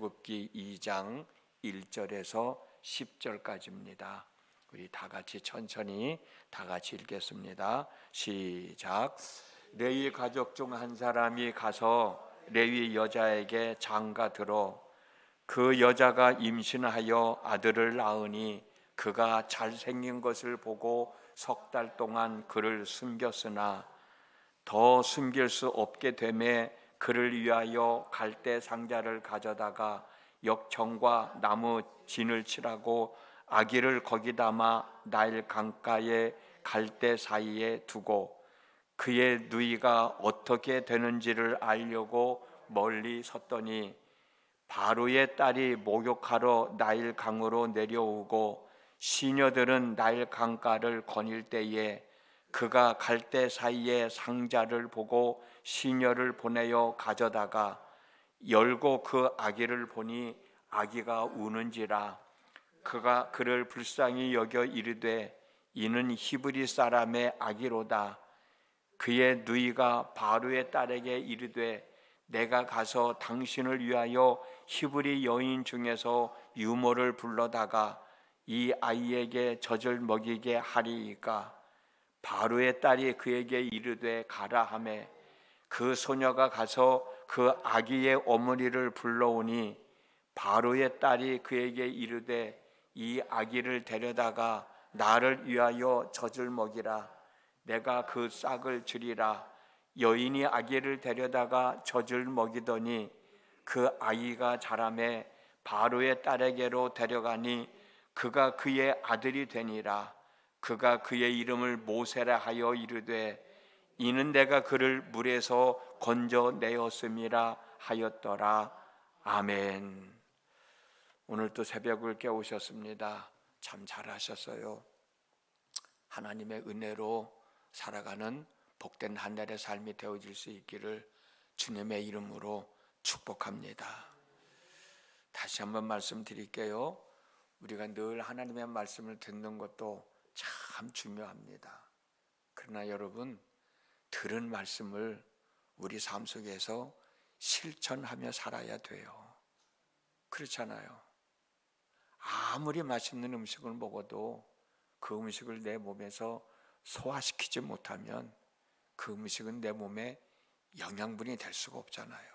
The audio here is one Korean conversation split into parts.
출애굽기 2장 1절에서 10절까지입니다. 우리 다 같이 천천히 다 같이 읽겠습니다. 시작. 레위 가족 중 한 사람이 가서 레위 여자에게 장가 들어 그 여자가 임신하여 아들을 낳으니 그가 잘생긴 것을 보고 석 달 동안 그를 숨겼으나 더 숨길 수 없게 되매 그를 위하여 갈대 상자를 가져다가 역청과 나무 진을 칠하고 아기를 거기 담아 나일 강가의 갈대 사이에 두고 그의 누이가 어떻게 되는지를 알려고 멀리 섰더니 바로의 딸이 목욕하러 나일 강으로 내려오고 시녀들은 나일 강가를 거닐 때에 그가 갈대 사이에 상자를 보고 시녀를 보내어 가져다가 열고 그 아기를 보니 아기가 우는지라 그가 그를 불쌍히 여겨 이르되 이는 히브리 사람의 아기로다. 그의 누이가 바로의 딸에게 이르되 내가 가서 당신을 위하여 히브리 여인 중에서 유모를 불러다가 이 아이에게 젖을 먹이게 하리이까. 바로의 딸이 그에게 이르되 가라 하매 그 소녀가 가서 그 아기의 어머니를 불러오니 바로의 딸이 그에게 이르되 이 아기를 데려다가 나를 위하여 젖을 먹이라. 내가 그 싹을 주리라. 여인이 아기를 데려다가 젖을 먹이더니 그 아이가 자라매 바로의 딸에게로 데려가니 그가 그의 아들이 되니라. 그가 그의 이름을 모세라 하여 이르되 이는 내가 그를 물에서 건져내었음이라 하였더라. 아멘. 오늘 또 새벽을 깨우셨습니다. 참 잘하셨어요. 하나님의 은혜로 살아가는 복된 한 달의 삶이 되어질 수 있기를 주님의 이름으로 축복합니다. 다시 한번 말씀드릴게요. 우리가 늘 하나님의 말씀을 듣는 것도 참 중요합니다. 그러나 여러분, 들은 말씀을 우리 삶 속에서 실천하며 살아야 돼요. 그렇잖아요. 아무리 맛있는 음식을 먹어도 그 음식을 내 몸에서 소화시키지 못하면 그 음식은 내 몸에 영양분이 될 수가 없잖아요.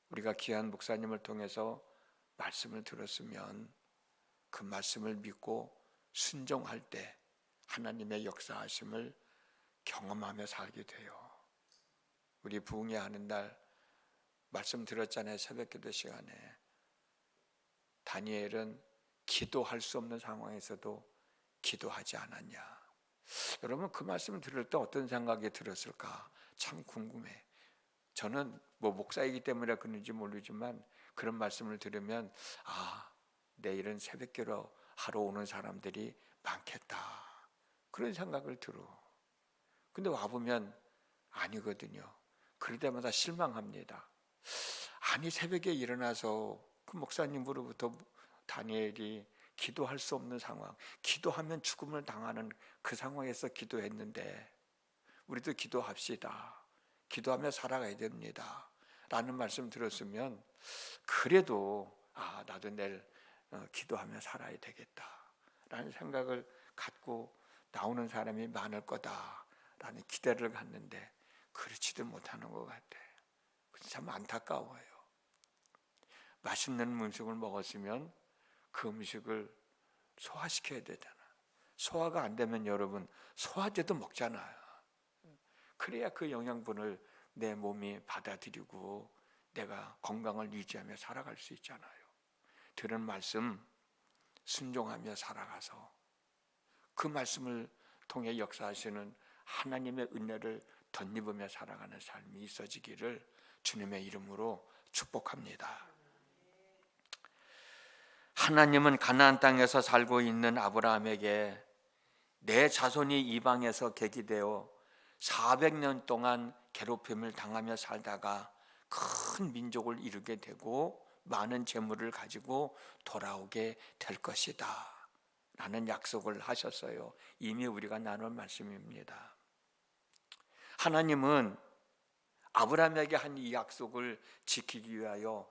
우리가 귀한 목사님을 통해서 말씀을 들었으면 그 말씀을 믿고 순종할 때 하나님의 역사하심을 경험하며 살게 돼요. 우리 부흥회 하는 날 말씀 들었잖아요. 새벽기도 시간에 다니엘은 기도할 수 없는 상황에서도 기도하지 않았냐. 여러분, 그 말씀을 들을 때 어떤 생각이 들었을까 참 궁금해. 저는 목사이기 때문에 그런지 모르지만 그런 말씀을 들으면 내일은 새벽기도 하러 오는 사람들이 많겠다, 그런 생각을 들어. 근데 와보면 아니거든요. 그럴 때마다 실망합니다. 아니, 새벽에 일어나서 그 목사님으로부터 다니엘이 기도할 수 없는 상황, 기도하면 죽음을 당하는 그 상황에서 기도했는데 우리도 기도합시다. 기도하며 살아가야 됩니다. 라는 말씀 들었으면 그래도 나도 내일 기도하며 살아야 되겠다 라는 생각을 갖고 나오는 사람이 많을 거다 라는 기대를 갖는데 그렇지도 못하는 것 같아. 참 안타까워요. 맛있는 음식을 먹었으면 그 음식을 소화시켜야 되잖아. 소화가 안 되면 여러분 소화제도 먹잖아요. 그래야 그 영양분을 내 몸이 받아들이고 내가 건강을 유지하며 살아갈 수 있잖아요. 들은 말씀 순종하며 살아가서 그 말씀을 통해 역사하시는 하나님의 은혜를 덧입으며 살아가는 삶이 있어지기를 주님의 이름으로 축복합니다. 하나님은 가나안 땅에서 살고 있는 아브라함에게 내 자손이 이방에서 계기되어 400년 동안 괴롭힘을 당하며 살다가 큰 민족을 이루게 되고 많은 재물을 가지고 돌아오게 될 것이다 라는 약속을 하셨어요. 이미 우리가 나눌 말씀입니다. 하나님은 아브라함에게 한 이 약속을 지키기 위하여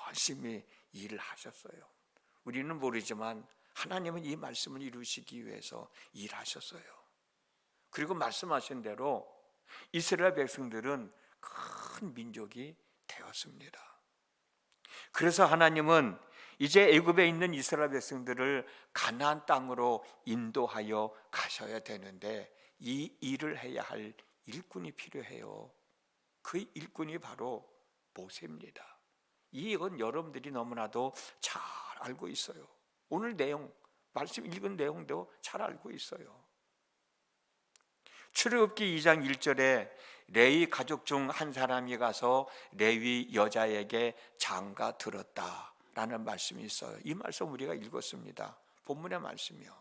열심히 일을 하셨어요. 우리는 모르지만 하나님은 이 말씀을 이루시기 위해서 일하셨어요. 그리고 말씀하신 대로 이스라엘 백성들은 큰 민족이 되었습니다. 그래서 하나님은 이제 애굽에 있는 이스라엘 백성들을 가나안 땅으로 인도하여 가셔야 되는데 이 일을 해야 할 일꾼이 필요해요. 그 일꾼이 바로 모세입니다. 이건 여러분들이 너무나도 잘 알고 있어요. 오늘 내용, 말씀 읽은 내용도 잘 알고 있어요. 출애굽기 2장 1절에 레위 가족 중 한 사람이 가서 레위 여자에게 장가 들었다라는 말씀이 있어요. 이 말씀 우리가 읽었습니다. 본문의 말씀이요.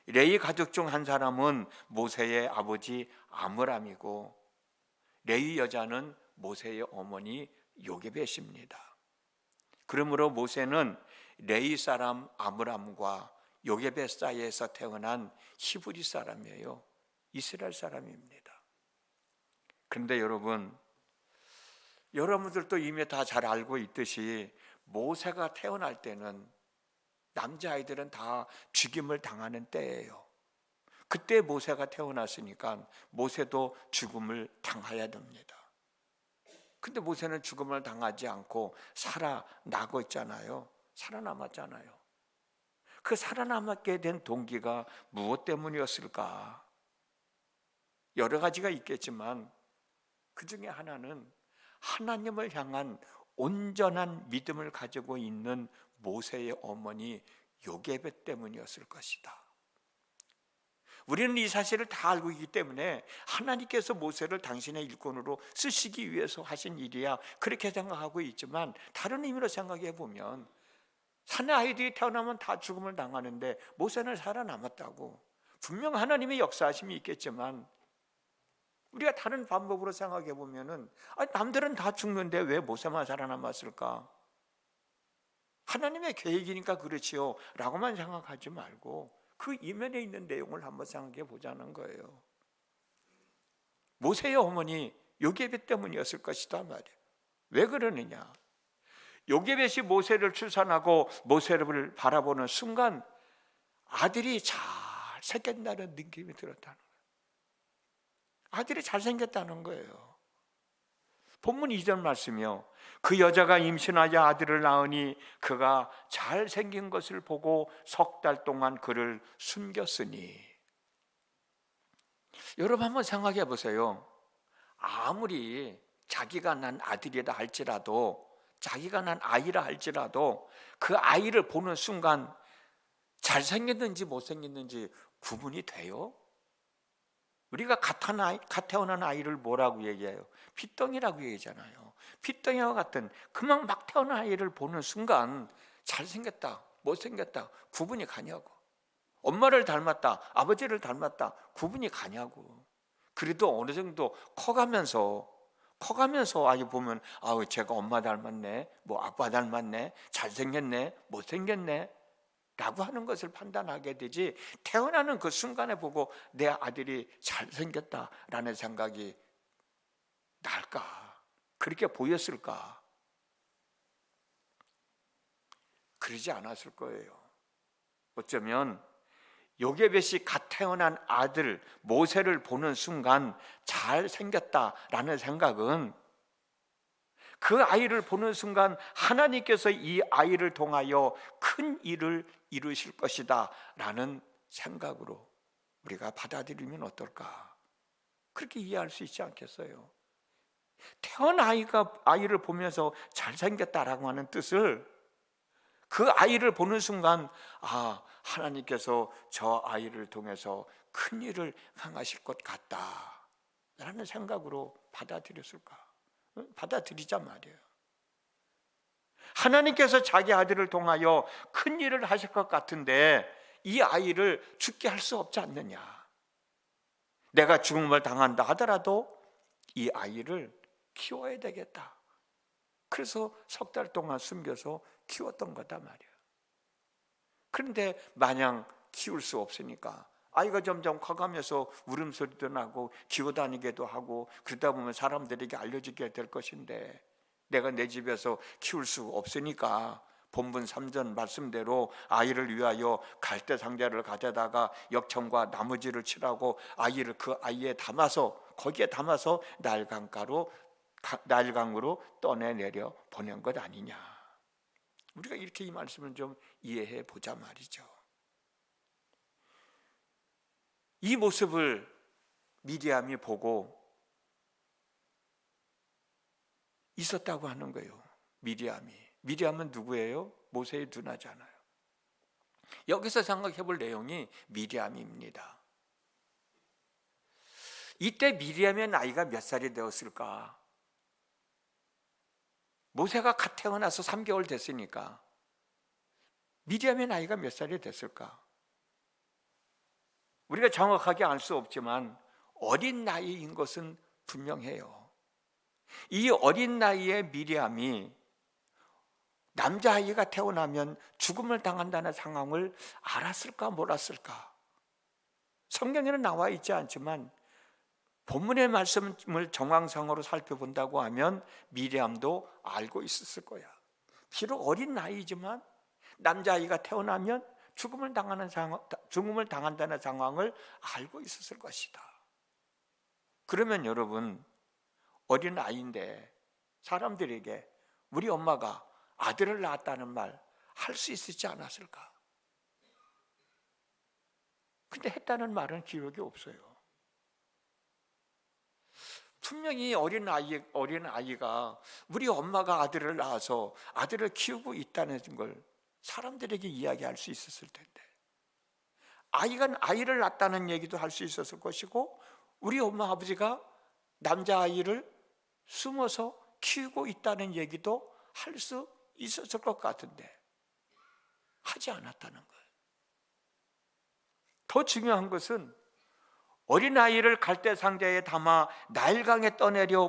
레위 가족 중 한 사람은 모세의 아버지 아므람이고 레위 여자는 모세의 어머니 요게벳입니다. 그러므로 모세는 레위 사람 아므람과 요게벳 사이에서 태어난 히브리 사람이에요. 이스라엘 사람입니다. 그런데 여러분들도 이미 다 잘 알고 있듯이 모세가 태어날 때는 남자아이들은 다 죽임을 당하는 때예요. 그때 모세가 태어났으니까 모세도 죽음을 당해야 됩니다. 근데 모세는 죽음을 당하지 않고 살아나고 있잖아요. 살아남았잖아요. 그 살아남게 된 동기가 무엇 때문이었을까? 여러 가지가 있겠지만 그 중에 하나는 하나님을 향한 온전한 믿음을 가지고 있는 모세의 어머니 요게벳 때문이었을 것이다. 우리는 이 사실을 다 알고 있기 때문에 하나님께서 모세를 당신의 일꾼으로 쓰시기 위해서 하신 일이야 그렇게 생각하고 있지만 다른 의미로 생각해 보면 산의 아이들이 태어나면 다 죽음을 당하는데 모세는 살아남았다고. 분명 하나님의 역사하심이 있겠지만 우리가 다른 방법으로 생각해 보면은 남들은 다 죽는데 왜 모세만 살아남았을까? 하나님의 계획이니까 그렇지요 라고만 생각하지 말고 그 이면에 있는 내용을 한번 생각해 보자는 거예요. 모세의 어머니 요게벳 때문이었을 것이다 말이에요. 왜 그러느냐? 요게벳이 모세를 출산하고 모세를 바라보는 순간 아들이 잘 생겼다는 느낌이 들었다는 거예요. 아들이 잘생겼다는 거예요. 본문 2절 말씀이요. 그 여자가 임신하여 아들을 낳으니 그가 잘생긴 것을 보고 석 달 동안 그를 숨겼으니. 여러분 한번 생각해 보세요. 아무리 자기가 난 아들이라 할지라도 자기가 난 아이라 할지라도 그 아이를 보는 순간 잘생겼는지 못생겼는지 구분이 돼요? 우리가 갓 태어난 아이를 뭐라고 얘기해요? 핏덩이라고 얘기하잖아요. 핏덩이와 같은 그만 막 태어난 아이를 보는 순간 잘생겼다, 못생겼다 구분이 가냐고. 엄마를 닮았다, 아버지를 닮았다 구분이 가냐고. 그래도 어느 정도 커가면서 아이 보면 제가 엄마 닮았네, 뭐 아빠 닮았네, 잘생겼네, 못생겼네 라고 하는 것을 판단하게 되지 태어나는 그 순간에 보고 내 아들이 잘생겼다라는 생각이 날까? 그렇게 보였을까? 그러지 않았을 거예요. 어쩌면 요게벳이 갓 태어난 아들 모세를 보는 순간 잘생겼다라는 생각은 그 아이를 보는 순간 하나님께서 이 아이를 통하여 큰 일을 이루실 것이다 라는 생각으로 우리가 받아들이면 어떨까? 그렇게 이해할 수 있지 않겠어요? 태어난 아이를 보면서 잘생겼다라고 하는 뜻을 그 아이를 보는 순간 하나님께서 저 아이를 통해서 큰 일을 행하실 것 같다 라는 생각으로 받아들였을까? 받아들이자 말이에요. 하나님께서 자기 아들을 통하여 큰 일을 하실 것 같은데 이 아이를 죽게 할 수 없지 않느냐. 내가 죽음을 당한다 하더라도 이 아이를 키워야 되겠다. 그래서 석 달 동안 숨겨서 키웠던 거다 말이에요. 그런데 마냥 키울 수 없으니까 아이가 점점 커가면서 울음소리도 나고 기어다니기도 하고 그러다 보면 사람들에게 알려지게 될 것인데 내가 내 집에서 키울 수 없으니까 본문 3절 말씀대로 아이를 위하여 갈대 상자를 가져다가 역청과 나무지를 칠하고 아이를 그 아이에 담아서 거기에 담아서 나일강으로 떠내내려 보낸 것 아니냐. 우리가 이렇게 이 말씀을 좀 이해해 보자 말이죠. 이 모습을 미리암이 보고 있었다고 하는 거예요. 미리암은 누구예요? 모세의 누나잖아요. 여기서 생각해 볼 내용이 미리암입니다. 이때 미리암의 나이가 몇 살이 되었을까? 모세가 갓 태어나서 3개월 됐으니까 미리암의 나이가 몇 살이 됐을까? 우리가 정확하게 알 수 없지만 어린 나이인 것은 분명해요. 이 어린 나이에 미리암이 남자아이가 태어나면 죽음을 당한다는 상황을 알았을까 몰랐을까? 성경에는 나와 있지 않지만 본문의 말씀을 정황상으로 살펴본다고 하면 미리암도 알고 있었을 거야. 비록 어린 나이지만 남자아이가 태어나면 죽음을 당한다는 상황을 알고 있었을 것이다. 그러면 여러분, 어린 아이인데 사람들에게 우리 엄마가 아들을 낳았다는 말 할 수 있었지 않았을까? 근데 했다는 말은 기록이 없어요. 분명히 어린 아이가 우리 엄마가 아들을 낳아서 아들을 키우고 있다는 걸 사람들에게 이야기할 수 있었을 텐데, 아이를 낳았다는 얘기도 할 수 있었을 것이고, 우리 엄마 아버지가 남자아이를 숨어서 키우고 있다는 얘기도 할 수 있었을 것 같은데 하지 않았다는 거예요. 더 중요한 것은 어린아이를 갈대 상자에 담아 나일강에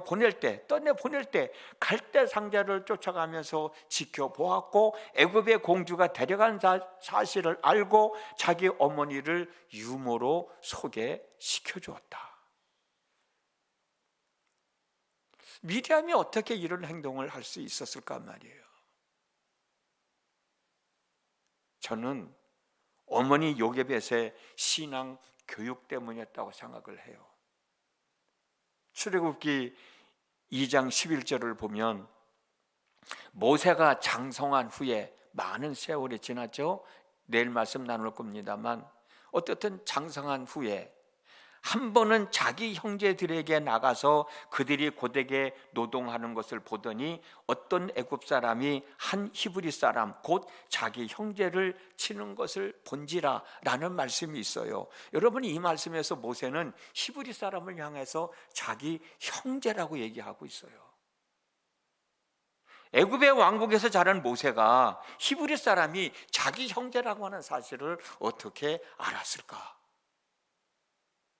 보낼 때 갈대 상자를 쫓아가면서 지켜보았고, 애굽의 공주가 데려간 사실을 알고 자기 어머니를 유모로 소개시켜 주었다. 미리암이 어떻게 이런 행동을 할 수 있었을까 말이에요. 저는 어머니 요게벳의 신앙 교육 때문이었다고 생각을 해요. 출애굽기 2장 11절을 보면 모세가 장성한 후에 많은 세월이 지났죠. 내일 말씀 나눌 겁니다만 어떻든 장성한 후에 한 번은 자기 형제들에게 나가서 그들이 고되게 노동하는 것을 보더니 어떤 애굽 사람이 한 히브리 사람 곧 자기 형제를 치는 것을 본지라 라는 말씀이 있어요. 여러분, 이 말씀에서 모세는 히브리 사람을 향해서 자기 형제라고 얘기하고 있어요. 애굽의 왕국에서 자란 모세가 히브리 사람이 자기 형제라고 하는 사실을 어떻게 알았을까?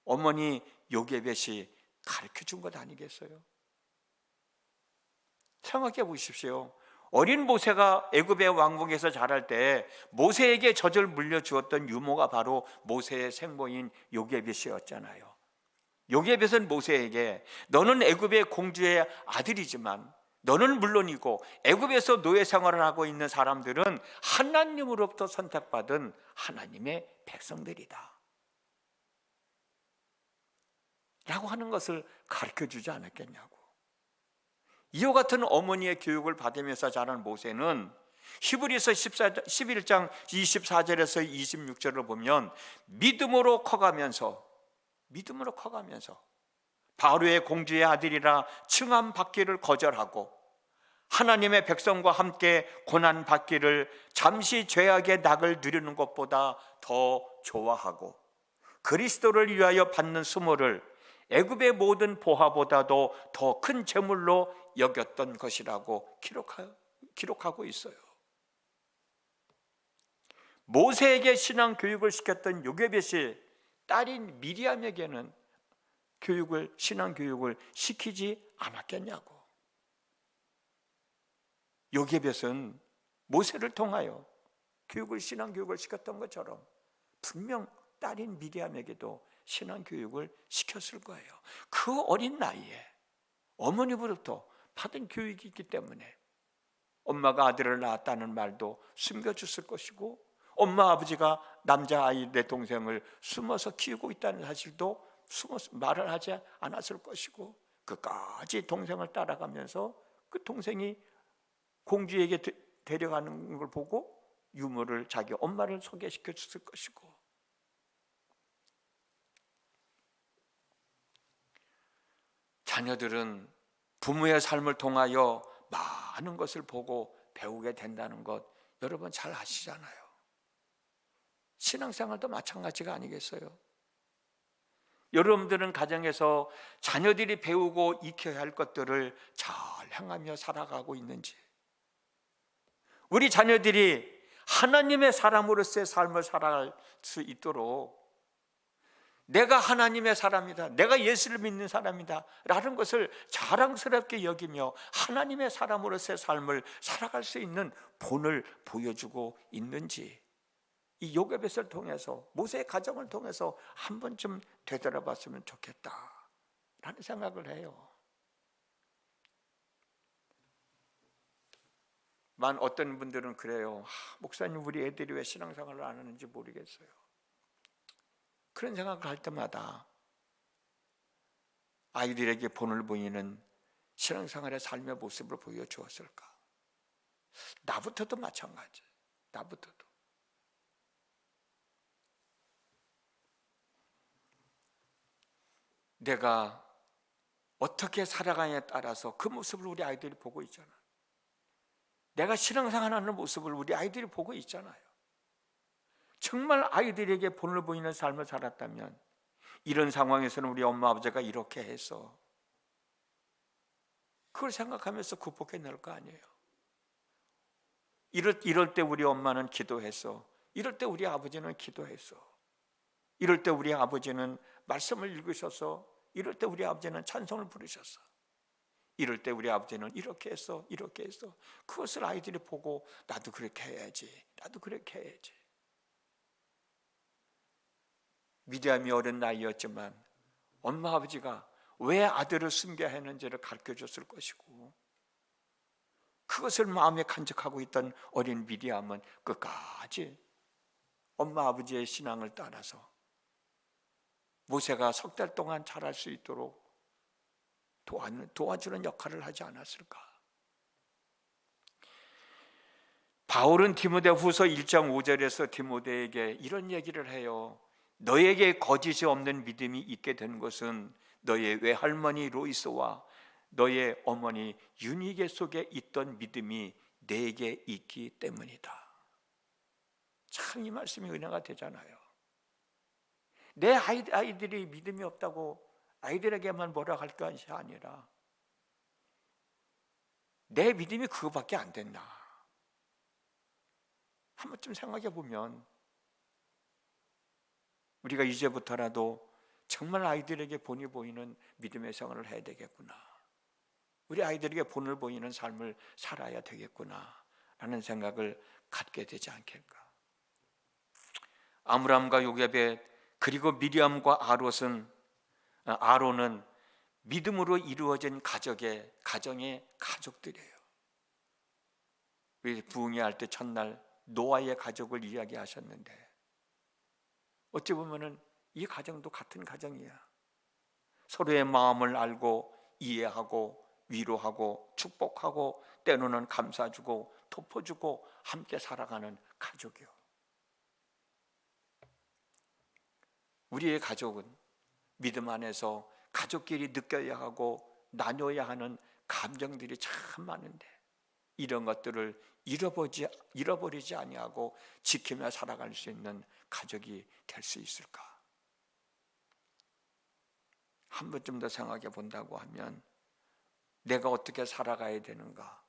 어머니 요게벳이 가르쳐 준 것 아니겠어요? 생각해 보십시오. 어린 모세가 애굽의 왕국에서 자랄 때 모세에게 젖을 물려주었던 유모가 바로 모세의 생모인 요게벳이었잖아요. 요게벳은 모세에게 너는 애굽의 공주의 아들이지만 너는 물론이고 애굽에서 노예 생활을 하고 있는 사람들은 하나님으로부터 선택받은 하나님의 백성들이다 라고 하는 것을 가르쳐주지 않았겠냐고. 이와 같은 어머니의 교육을 받으면서 자란 모세는 히브리서 11장 24절에서 26절을 보면 믿음으로 커가면서 바로의 공주의 아들이라 칭함 받기를 거절하고 하나님의 백성과 함께 고난 받기를 잠시 죄악의 낙을 누리는 것보다 더 좋아하고 그리스도를 위하여 받는 수모를 애굽의 모든 보화보다도 더 큰 재물로 여겼던 것이라고 기록하고 있어요. 모세에게 신앙 교육을 시켰던 요게벳이 딸인 미리암에게는 신앙 교육을 시키지 않았겠냐고. 요게벳은 모세를 통하여 신앙 교육을 시켰던 것처럼 분명 딸인 미리암에게도 신앙 교육을 시켰을 거예요. 그 어린 나이에 어머니로부터 받은 교육이 있기 때문에 엄마가 아들을 낳았다는 말도 숨겨줬을 것이고, 엄마 아버지가 남자아이 내 동생을 숨어서 키우고 있다는 사실도 숨어서 말을 하지 않았을 것이고, 끝까지 동생을 따라가면서 그 동생이 공주에게 데려가는 걸 보고 유모를 자기 엄마를 소개시켜 줬을 것이고, 자녀들은 부모의 삶을 통하여 많은 것을 보고 배우게 된다는 것 여러분 잘 아시잖아요. 신앙생활도 마찬가지가 아니겠어요? 여러분들은 가정에서 자녀들이 배우고 익혀야 할 것들을 잘 행하며 살아가고 있는지, 우리 자녀들이 하나님의 사람으로서의 삶을 살아갈 수 있도록 내가 하나님의 사람이다, 내가 예수를 믿는 사람이다 라는 것을 자랑스럽게 여기며 하나님의 사람으로서의 삶을 살아갈 수 있는 본을 보여주고 있는지, 이 요괴벳을 통해서, 모세의 가정을 통해서 한 번쯤 되돌아봤으면 좋겠다라는 생각을 해요. 만 어떤 분들은 그래요. 목사님, 우리 애들이 왜 신앙생활을 안 하는지 모르겠어요. 그런 생각을 할 때마다 아이들에게 본을 보이는 신앙생활의 삶의 모습을 보여주었을까? 나부터도 마찬가지. 나부터도. 내가 어떻게 살아가냐에 따라서 그 모습을 우리 아이들이 보고 있잖아요. 내가 신앙생활하는 모습을 우리 아이들이 보고 있잖아요. 정말 아이들에게 본을 보이는 삶을 살았다면 이런 상황에서는 우리 엄마 아버지가 이렇게 해서, 그걸 생각하면서 극복해낼 거 아니에요. 이럴 때 우리 엄마는 기도했어, 이럴 때 우리 아버지는 기도했어, 이럴 때 우리 아버지는 말씀을 읽으셔서, 이럴 때 우리 아버지는 찬송을 부르셨어, 이럴 때 우리 아버지는 이렇게 했어, 이렇게 했어. 그것을 아이들이 보고 나도 그렇게 해야지, 나도 그렇게 해야지. 미디암이 어린 나이였지만 엄마 아버지가 왜 아들을 숨겨야 했는지를 가르쳐줬을 것이고, 그것을 마음에 간직하고 있던 어린 미디암은 끝까지 엄마 아버지의 신앙을 따라서 모세가 석 달 동안 자랄 수 있도록 도와주는 역할을 하지 않았을까? 바울은 디모데후서 1장 5절에서 디모데에게 이런 얘기를 해요. 너에게 거짓이 없는 믿음이 있게 된 것은 너의 외할머니 로이스와 너의 어머니 유니게 속에 있던 믿음이 내게 있기 때문이다. 참 이 말씀이 은혜가 되잖아요. 내 아이들이 믿음이 없다고 아이들에게만 뭐라 할 것이 아니라 내 믿음이 그거밖에 안 됐나? 한 번쯤 생각해 보면 우리가 이제부터라도 정말 아이들에게 본이 보이는 믿음의 생활을 해야 되겠구나, 우리 아이들에게 본을 보이는 삶을 살아야 되겠구나 라는 생각을 갖게 되지 않겠까? 아므람과 요게벳 그리고 미리암과 아론은 믿음으로 이루어진 가정의 가족들이에요. 부흥회 할 때 첫날 노아의 가족을 이야기하셨는데, 어찌 보면은 이 가정도 같은 가정이야. 서로의 마음을 알고 이해하고 위로하고 축복하고 때로는 감싸주고 덮어주고 함께 살아가는 가족이요. 우리의 가족은 믿음 안에서 가족끼리 느껴야 하고 나눠야 하는 감정들이 참 많은데, 이런 것들을 잃어버리지 아니하고 지키며 살아갈 수 있는 가족이 될 수 있을까? 한 번쯤 더 생각해 본다고 하면 내가 어떻게 살아가야 되는가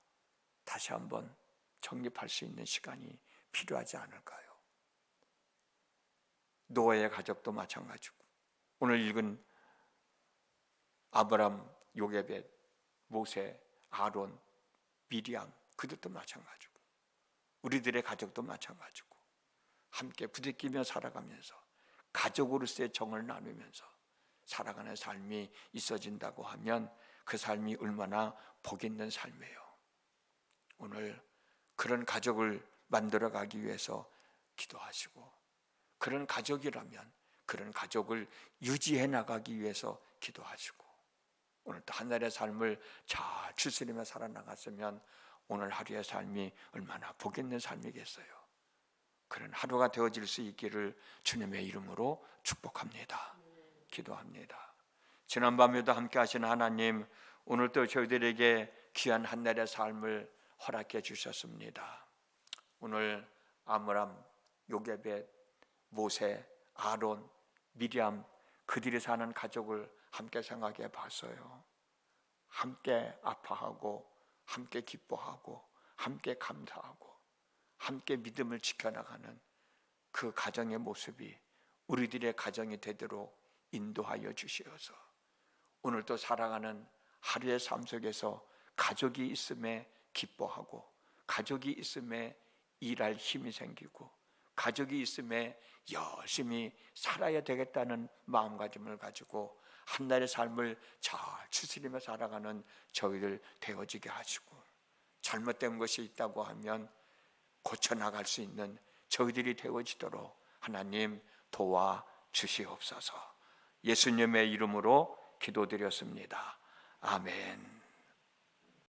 다시 한번 정립할 수 있는 시간이 필요하지 않을까요? 노아의 가족도 마찬가지고, 오늘 읽은 아브람, 요게벳, 모세, 아론, 미리암, 그들도 마찬가지고, 우리들의 가족도 마찬가지고, 함께 부대끼며 살아가면서 가족으로서의 정을 나누면서 살아가는 삶이 있어진다고 하면 그 삶이 얼마나 복 있는 삶이에요. 오늘 그런 가족을 만들어가기 위해서 기도하시고, 그런 가족이라면 그런 가족을 유지해 나가기 위해서 기도하시고, 오늘 또 한날의 삶을 잘 추스리며 살아나갔으면 오늘 하루의 삶이 얼마나 복 있는 삶이겠어요. 그런 하루가 되어질 수 있기를 주님의 이름으로 축복합니다. 기도합니다. 지난밤에도 함께 하신 하나님, 오늘도 저희들에게 귀한 한날의 삶을 허락해 주셨습니다. 오늘 아므람, 요게벳, 모세, 아론, 미리암, 그들이 사는 가족을 함께 생각해 봤어요. 함께 아파하고, 함께 기뻐하고, 함께 감사하고, 함께 믿음을 지켜나가는 그 가정의 모습이 우리들의 가정이 되도록 인도하여 주시어서 오늘도 살아가는 하루의 삶 속에서 가족이 있음에 기뻐하고, 가족이 있음에 일할 힘이 생기고, 가족이 있음에 열심히 살아야 되겠다는 마음가짐을 가지고 한날의 삶을 잘 추스리며 살아가는 저희들 되어지게 하시고, 잘못된 것이 있다고 하면 고쳐나갈 수 있는 저희들이 되어지도록 하나님 도와주시옵소서. 예수님의 이름으로 기도드렸습니다. 아멘.